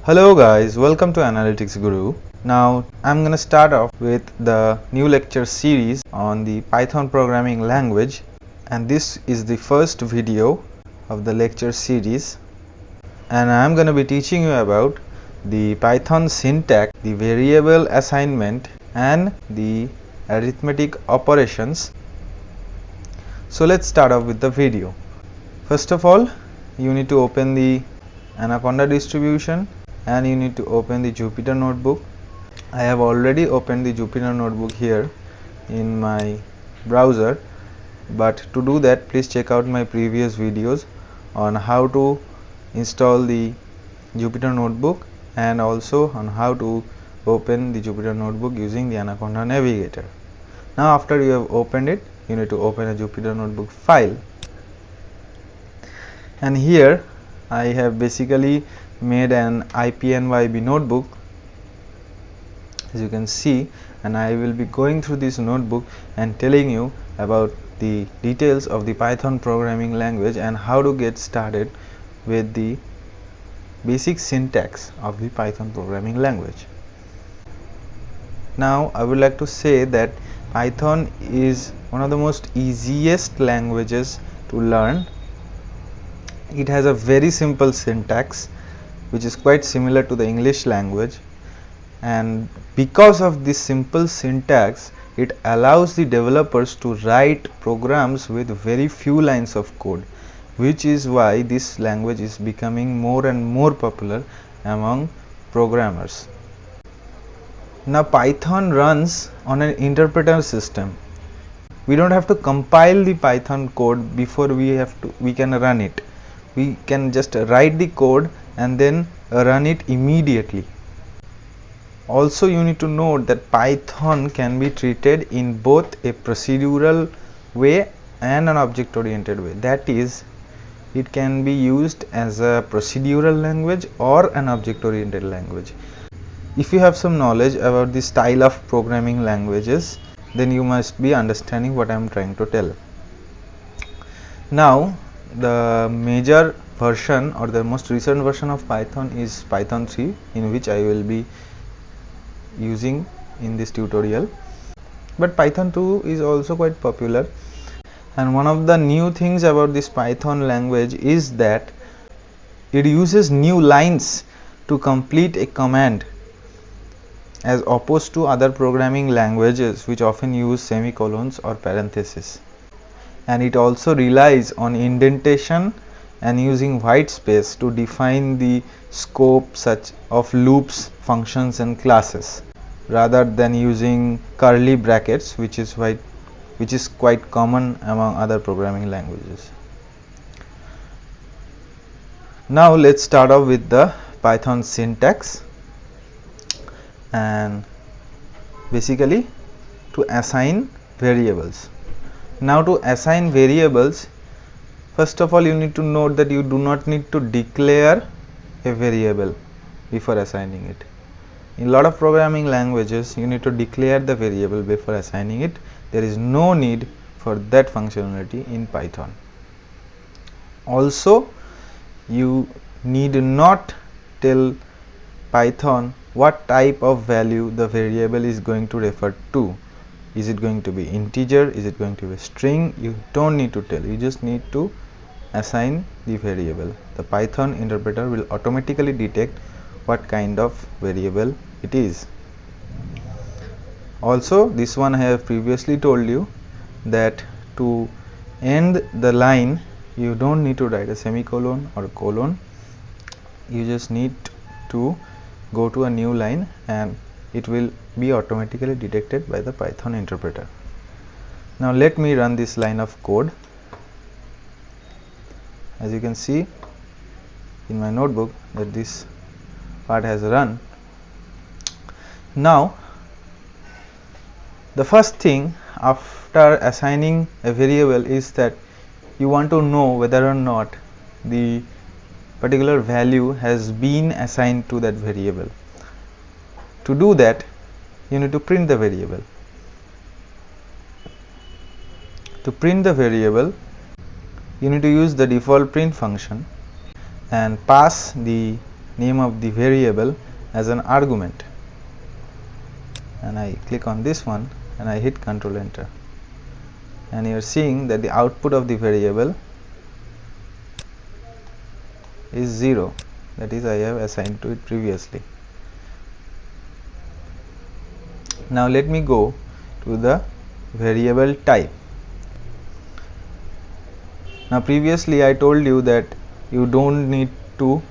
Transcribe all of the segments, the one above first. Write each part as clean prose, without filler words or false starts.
Hello guys, welcome to Analytics Guru. Now I'm gonna start off with the new lecture series on the Python programming language, and this is the first video of the lecture series, and I'm gonna be teaching you about the Python syntax, the variable assignment and the arithmetic operations. So let's start off with the video. First of all, you need to open the Anaconda distribution and you need to open the Jupyter notebook. I have already opened the Jupyter notebook here in my browser, but to do that please check out my previous videos on how to install the Jupyter notebook and also on how to open the Jupyter notebook using the Anaconda navigator. Now after you have opened it, you need to open a Jupyter notebook file, and here I have basically made an IPNYB notebook, as you can see, and I will be going through this notebook and telling you about the details of the Python programming language and how to get started with the basic syntax of the Python programming language. Now I would like to say that Python is one of the most easiest languages to learn. It has a very simple syntax which is quite similar to the English language, and because of this simple syntax it allows the developers to write programs with very few lines of code, which is why this language is becoming more and more popular among programmers. Now Python runs on an interpreter system. We don't have to compile the Python code before we can run it. We can just write the code and then run it immediately. Also, you need to note that Python can be treated in both a procedural way and an object oriented way. That is, it can be used as a procedural language or an object oriented language. If you have some knowledge about the style of programming languages, then you must be understanding what I am trying to tell. Now the major version or the most recent version of Python is Python 3, in which I will be using in this tutorial, but Python 2 is also quite popular. And one of the new things about this Python language is that it uses new lines to complete a command, as opposed to other programming languages which often use semicolons or parentheses. And it also relies on indentation and using white space to define the scope such of loops, functions and classes, rather than using curly brackets, which is quite common among other programming languages. Now let's start off with the Python syntax, and basically to assign variables. Now to assign variables, first of all you need to note that you do not need to declare a variable before assigning it. In a lot of programming languages you need to declare the variable before assigning it. There is no need for that functionality in Python. Also, you need not tell Python what type of value the variable is going to refer to. Is it going to be integer? Is it going to be a string? You don't need to tell. You just need to assign the variable. The Python interpreter will automatically detect what kind of variable it is. Also, this one I have previously told you that to end the line you don't need to write a semicolon or a colon. You just need to go to a new line and it will be automatically detected by the Python interpreter. Now let me run this line of code. As you can see in my notebook that this part has run. Now the first thing after assigning a variable is that you want to know whether or not the particular value has been assigned to that variable. To do that, you need to print the variable. To print the variable, you need to use the default print function and pass the name of the variable as an argument, and I click on this one and I hit Control Enter, and you are seeing that the output of the variable is 0, that is I have assigned to it previously. Now let me go to the variable type. Now previously I told you that you don't need to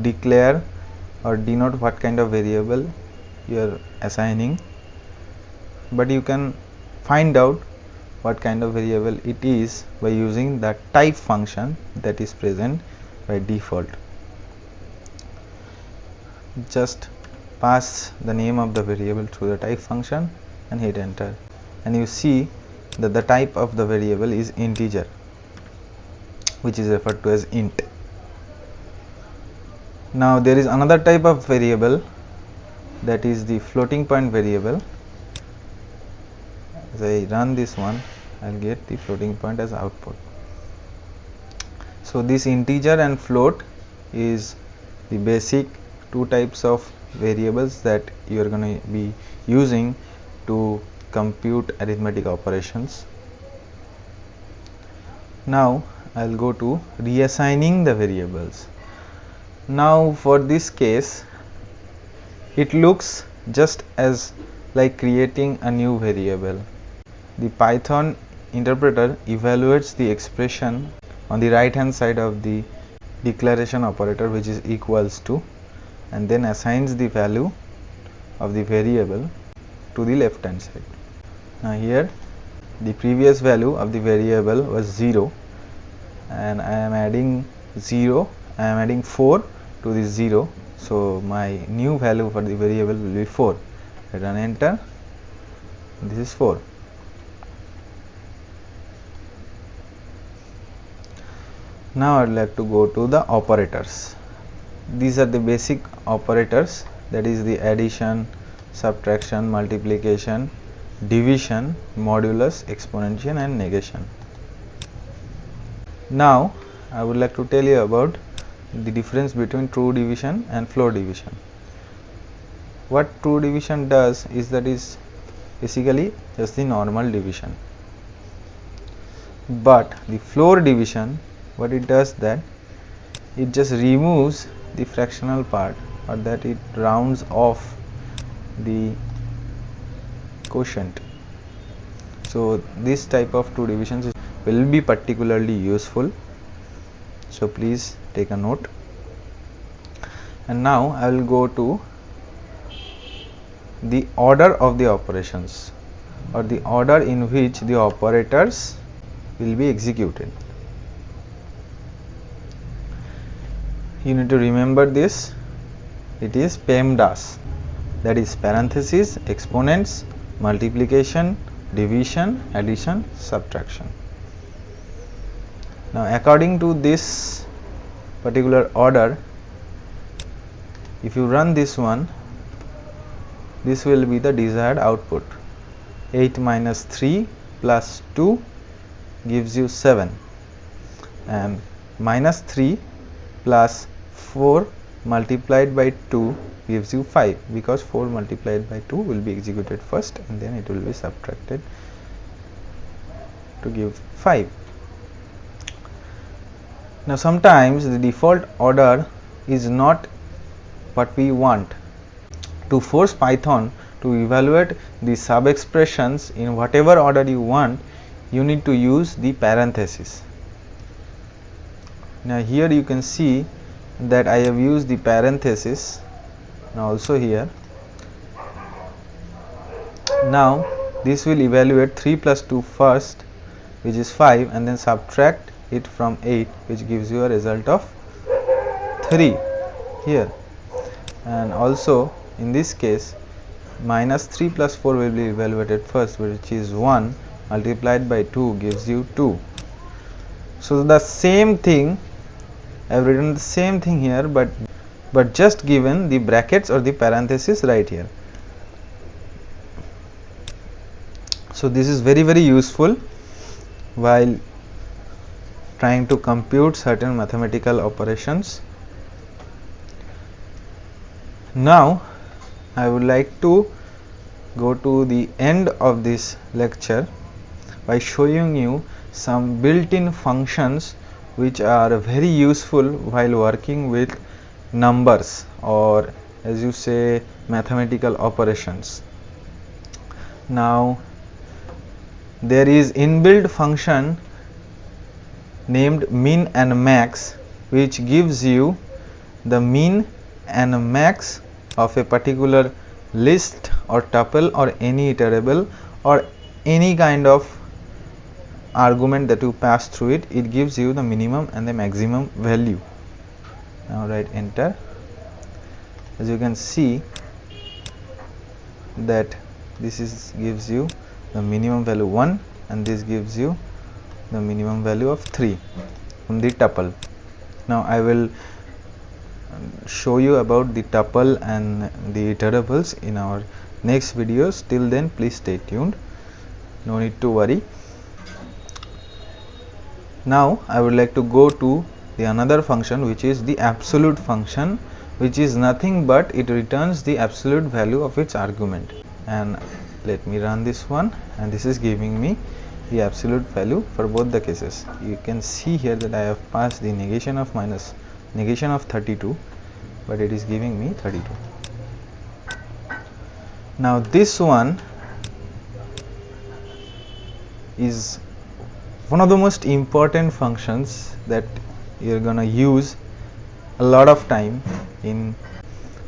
declare or denote what kind of variable you are assigning, but you can find out what kind of variable it is by using the type function that is present by default. Just pass the name of the variable through the type function and hit enter, and you see that the type of the variable is integer, which is referred to as int. Now there is another type of variable, that is the floating point variable. As I run this one, I'll get the floating point as output. So this integer and float is the basic two types of variables that you are going to be using to compute arithmetic operations. Now I'll go to reassigning the variables. Now for this case, it looks just as like creating a new variable. The Python interpreter evaluates the expression on the right hand side of the declaration operator, which is equals to, and then assigns the value of the variable to the left hand side. Now here the previous value of the variable was 0, and I am adding 4 to this 0, so my new value for the variable will be 4. I run enter, this is 4. Now I would like to go to the operators. These are the basic operators, that is the addition, subtraction, multiplication, division, modulus, exponential and negation. Now I would like to tell you about the difference between true division and floor division. What true division does is that is basically just the normal division, but the floor division, what it does, that it just removes the fractional part, or that it rounds off the quotient. So this type of true divisions will be particularly useful, so please take a note. And now I will go to the order of the operations, or the order in which the operators will be executed. You need to remember this. It is PEMDAS, that is parenthesis, exponents, multiplication, division, addition, subtraction. Now according to this particular order, if you run this one, this will be the desired output. 8 minus 3 plus 2 gives you 7, and minus 3 plus 4 multiplied by 2 gives you 5, because 4 multiplied by 2 will be executed first and then it will be subtracted to give 5. Now sometimes the default order is not what we want. To force Python to evaluate the sub expressions in whatever order you want, you need to use the parenthesis. Now here you can see that I have used the parenthesis. Now also here, now this will evaluate 3 plus 2 first, which is 5, and then subtract it from 8, which gives you a result of 3 here. And also in this case, minus 3 plus 4 will be evaluated first, which is 1 multiplied by 2 gives you 2. So the same thing, I have written the same thing here, but just given the brackets or the parenthesis right here. So this is very useful while trying to compute certain mathematical operations. Now I would like to go to the end of this lecture by showing you some built-in functions which are very useful while working with numbers, or as you say, mathematical operations. Now there is inbuilt function named min and max, which gives you the mean and max of a particular list or tuple or any iterable or any kind of argument that you pass through it. It gives you the minimum and the maximum value. Now write enter. As you can see that this gives you the minimum value 1 and this gives you the minimum value of 3 from the tuple. Now I will show you about the tuple and the iterables in our next videos. Till then, please stay tuned, no need to worry. Now I would like to go to the another function, which is the absolute function, which is nothing but it returns the absolute value of its argument. And let me run this one, and this is giving me the absolute value for both the cases. You can see here that I have passed the negation of 32, but it is giving me 32. Now this one is one of the most important functions that you're gonna use a lot of time in,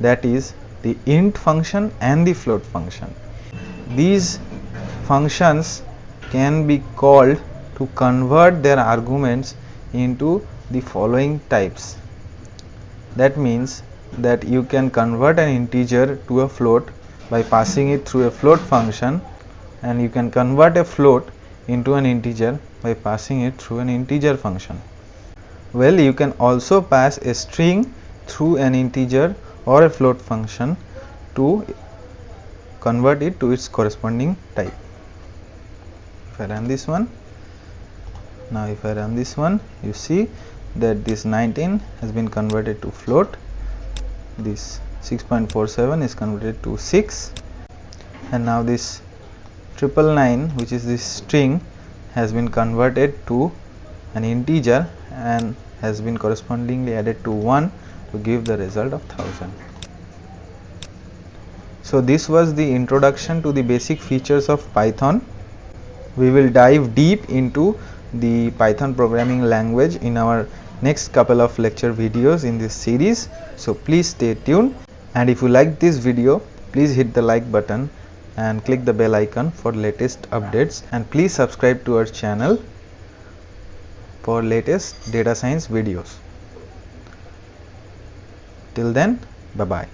that is the int function and the float function. These functions can be called to convert their arguments into the following types. That means that you can convert an integer to a float by passing it through a float function, and you can convert a float into an integer by passing it through an integer function. Well, you can also pass a string through an integer or a float function to convert it to its corresponding type. If I run this one, now if I run this one, you see that this 19 has been converted to float, this 6.47 is converted to 6, and now this 999, which is this string, has been converted to an integer and has been correspondingly added to 1 to give the result of 1000. So this was the introduction to the basic features of Python. We will dive deep into the Python programming language in our next couple of lecture videos in this series. So please stay tuned, and if you like this video, please hit the like button and click the bell icon for latest updates, and please subscribe to our channel for latest data science videos. Till then, bye bye.